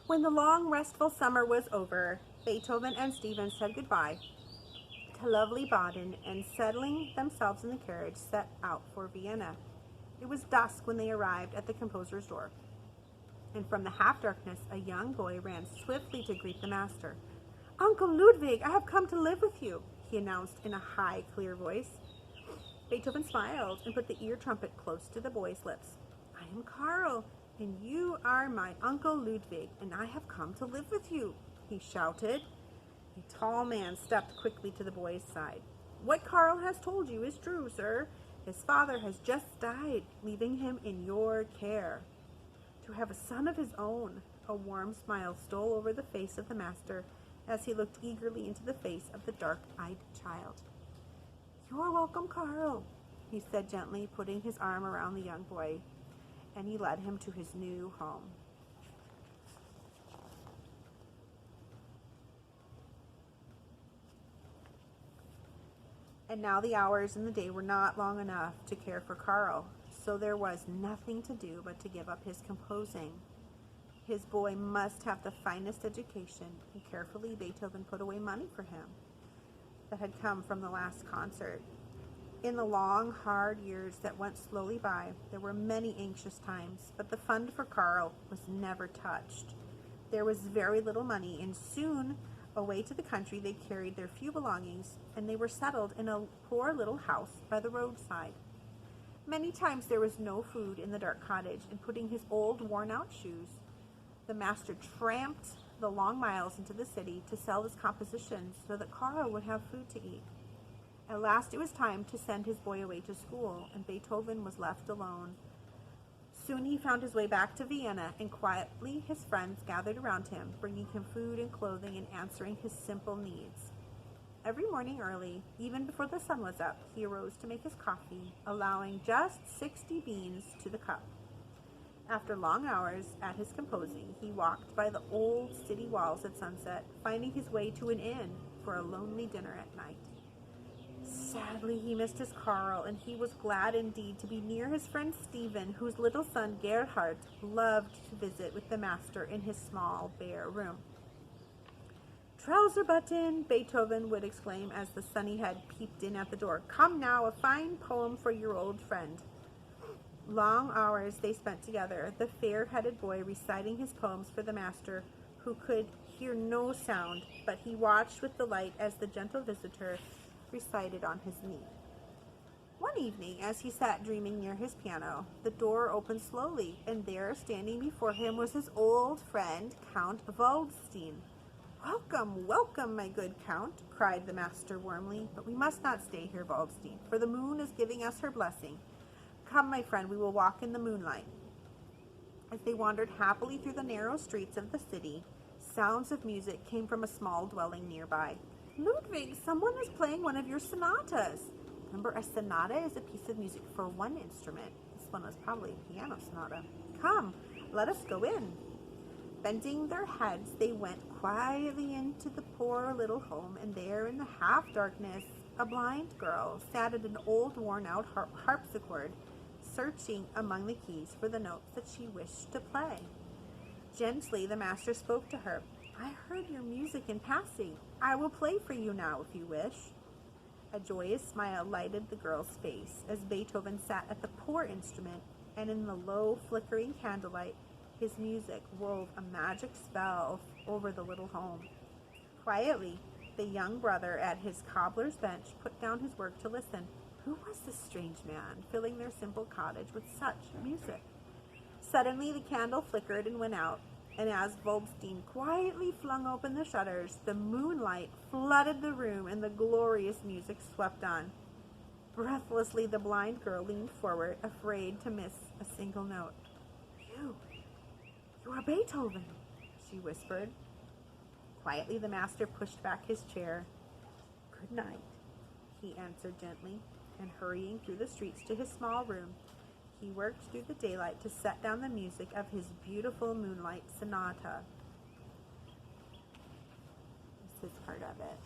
When the long, restful summer was over, Beethoven and Stephen said goodbye to lovely Baden and, settling themselves in the carriage, set out for Vienna. It was dusk when they arrived at the composer's door, and from the half-darkness a young boy ran swiftly to greet the master. "Uncle Ludwig, I have come to live with you," he announced in a high, clear voice. Beethoven smiled and put the ear trumpet close to the boy's lips. "I am Karl, and you are my Uncle Ludwig, and I have come to live with you," he shouted. A tall man stepped quickly to the boy's side. "What Karl has told you is true, sir. His father has just died, leaving him in your care. To have a son of his own." A warm smile stole over the face of the master as he looked eagerly into the face of the dark-eyed child. "You are welcome, Karl," he said gently, putting his arm around the young boy, and he led him to his new home. And now the hours in the day were not long enough to care for Karl, so there was nothing to do but to give up his composing. His boy must have the finest education, and carefully Beethoven put away money for him that had come from the last concert. In the long, hard years that went slowly by, there were many anxious times, but the fund for Karl was never touched. There was very little money, and soon away to the country they carried their few belongings, and they were settled in a poor little house by the roadside. Many times there was no food in the dark cottage, and putting his old, worn-out shoes, the master tramped the long miles into the city to sell his compositions so that Karl would have food to eat. At last it was time to send his boy away to school, and Beethoven was left alone. Soon he found his way back to Vienna, and quietly his friends gathered around him, bringing him food and clothing and answering his simple needs. Every morning early, even before the sun was up, he arose to make his coffee, allowing just 60 beans to the cup. After long hours at his composing, he walked by the old city walls at sunset, finding his way to an inn for a lonely dinner at night. Sadly, he missed his Karl, and he was glad indeed to be near his friend Stephen, whose little son Gerhard loved to visit with the master in his small, bare room. "Trouser button," Beethoven would exclaim as the sunny head peeped in at the door. "Come now, a fine poem for your old friend." Long hours they spent together, the fair-headed boy reciting his poems for the master, who could hear no sound, but he watched with delight as the gentle visitor recited on his knee. One evening, as he sat dreaming near his piano, the door opened slowly, and there, standing before him, was his old friend, Count Waldstein. "Welcome, welcome, my good Count," cried the master warmly. "But we must not stay here, Waldstein, for the moon is giving us her blessing. Come, my friend, we will walk in the moonlight." As they wandered happily through the narrow streets of the city, sounds of music came from a small dwelling nearby. "Ludwig, someone is playing one of your sonatas." Remember, a sonata is a piece of music for one instrument. This one was probably a piano sonata. "Come, let us go in." Bending their heads, they went quietly into the poor little home, and there in the half-darkness, a blind girl sat at an old worn-out harpsichord, searching among the keys for the notes that she wished to play. Gently, the master spoke to her. "I heard your music in passing. I will play for you now, if you wish." A joyous smile lighted the girl's face as Beethoven sat at the poor instrument, and in the low, flickering candlelight, his music wove a magic spell over the little home. Quietly, the young brother at his cobbler's bench put down his work to listen. Who was this strange man, filling their simple cottage with such music? Suddenly, the candle flickered and went out, and as Waldstein quietly flung open the shutters, the moonlight flooded the room and the glorious music swept on. Breathlessly, the blind girl leaned forward, afraid to miss a single note. You are Beethoven," she whispered. Quietly, the master pushed back his chair. "Good night," he answered gently, and hurrying through the streets to his small room, he worked through the daylight to set down the music of his beautiful Moonlight Sonata. This is part of it.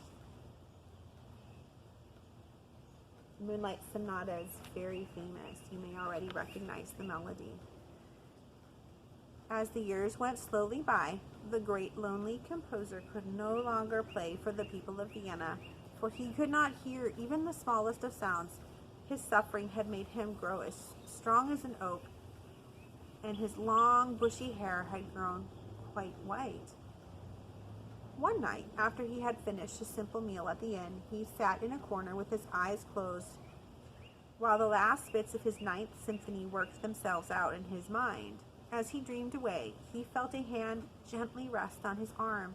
Moonlight Sonata is very famous. You may already recognize the melody. As the years went slowly by, the great lonely composer could no longer play for the people of Vienna, for he could not hear even the smallest of sounds. His suffering had made him grow as strong as an oak, and his long, bushy hair had grown quite white. One night, after he had finished a simple meal at the inn, he sat in a corner with his eyes closed, while the last bits of his Ninth Symphony worked themselves out in his mind. As he dreamed away, he felt a hand gently rest on his arm.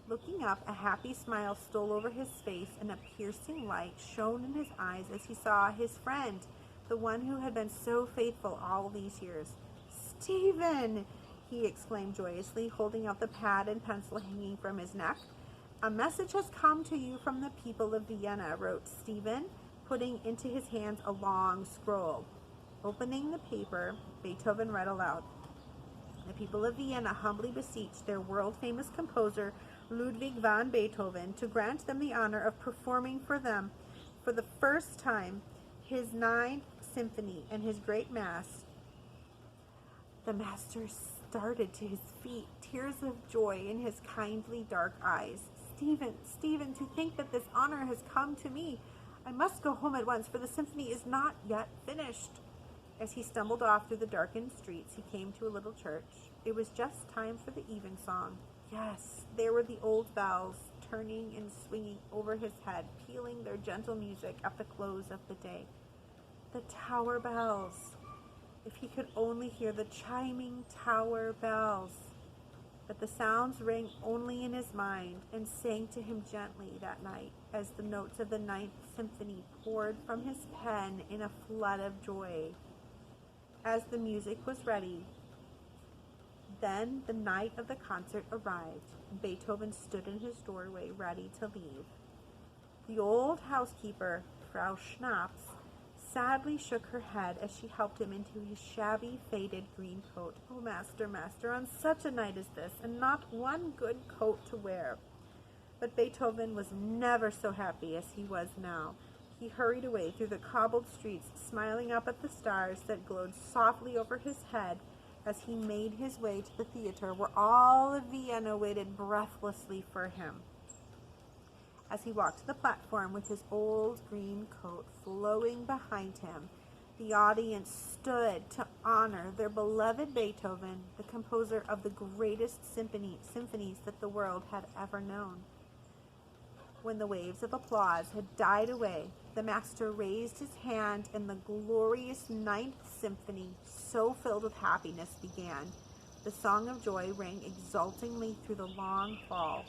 Looking up, a happy smile stole over his face, and a piercing light shone in his eyes as he saw his friend, the one who had been so faithful all these years. "Stephen!" he exclaimed joyously, holding out the pad and pencil hanging from his neck. "A message has come to you from the people of Vienna," wrote Stephen, putting into his hands a long scroll. Opening the paper, Beethoven read aloud. "The people of Vienna humbly beseech their world-famous composer, Ludwig van Beethoven, to grant them the honor of performing for them, for the first time, his Ninth Symphony and his great Mass." The master started to his feet, tears of joy in his kindly dark eyes. "Stephen, Stephen, to think that this honor has come to me! I must go home at once, for the symphony is not yet finished." As he stumbled off through the darkened streets, he came to a little church. It was just time for the evensong. Yes, there were the old bells, turning and swinging over his head, pealing their gentle music at the close of the day. The tower bells! If he could only hear the chiming tower bells! But the sounds rang only in his mind and sang to him gently that night as the notes of the Ninth Symphony poured from his pen in a flood of joy. As the music was ready, then the night of the concert arrived. Beethoven stood in his doorway, ready to leave. The old housekeeper, Frau Schnaps, sadly shook her head as she helped him into his shabby, faded green coat. "Oh, master, master, on such a night as this, and not one good coat to wear." But Beethoven was never so happy as he was now. He hurried away through the cobbled streets, smiling up at the stars that glowed softly over his head as he made his way to the theater, where all of Vienna waited breathlessly for him. As he walked to the platform with his old green coat flowing behind him, the audience stood to honor their beloved Beethoven, the composer of the greatest symphonies that the world had ever known. When the waves of applause had died away, the master raised his hand, and the glorious Ninth Symphony, so filled with happiness, began. The song of joy rang exultingly through the long hall.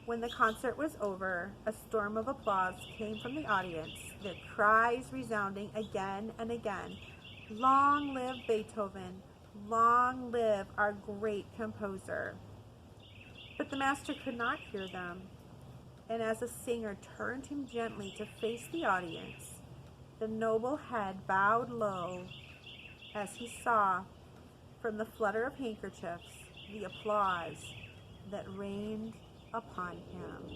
When the concert was over, a storm of applause came from the audience, their cries resounding again and again. "Long live Beethoven! Long live our great composer!" But the master could not hear them, and as a singer turned him gently to face the audience, the noble head bowed low as he saw, from the flutter of handkerchiefs, the applause that rained upon him.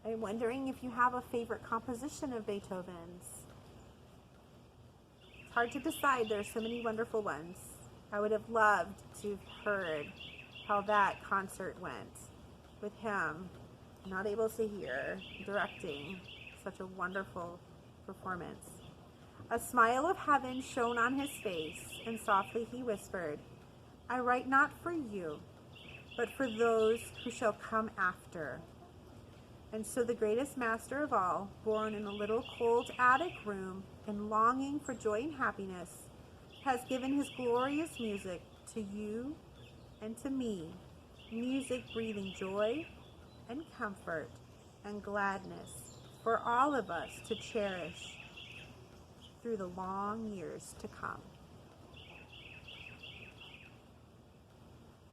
I'm wondering if you have a favorite composition of Beethoven's. It's hard to decide. There are so many wonderful ones. I would have loved to have heard how that concert went with him, not able to hear, directing such a wonderful performance. A smile of heaven shone on his face, and softly he whispered, "I write not for you, but for those who shall come after." And so the greatest master of all, born in a little cold attic room and longing for joy and happiness, has given his glorious music to you and to me, music breathing joy and comfort and gladness for all of us to cherish through the long years to come.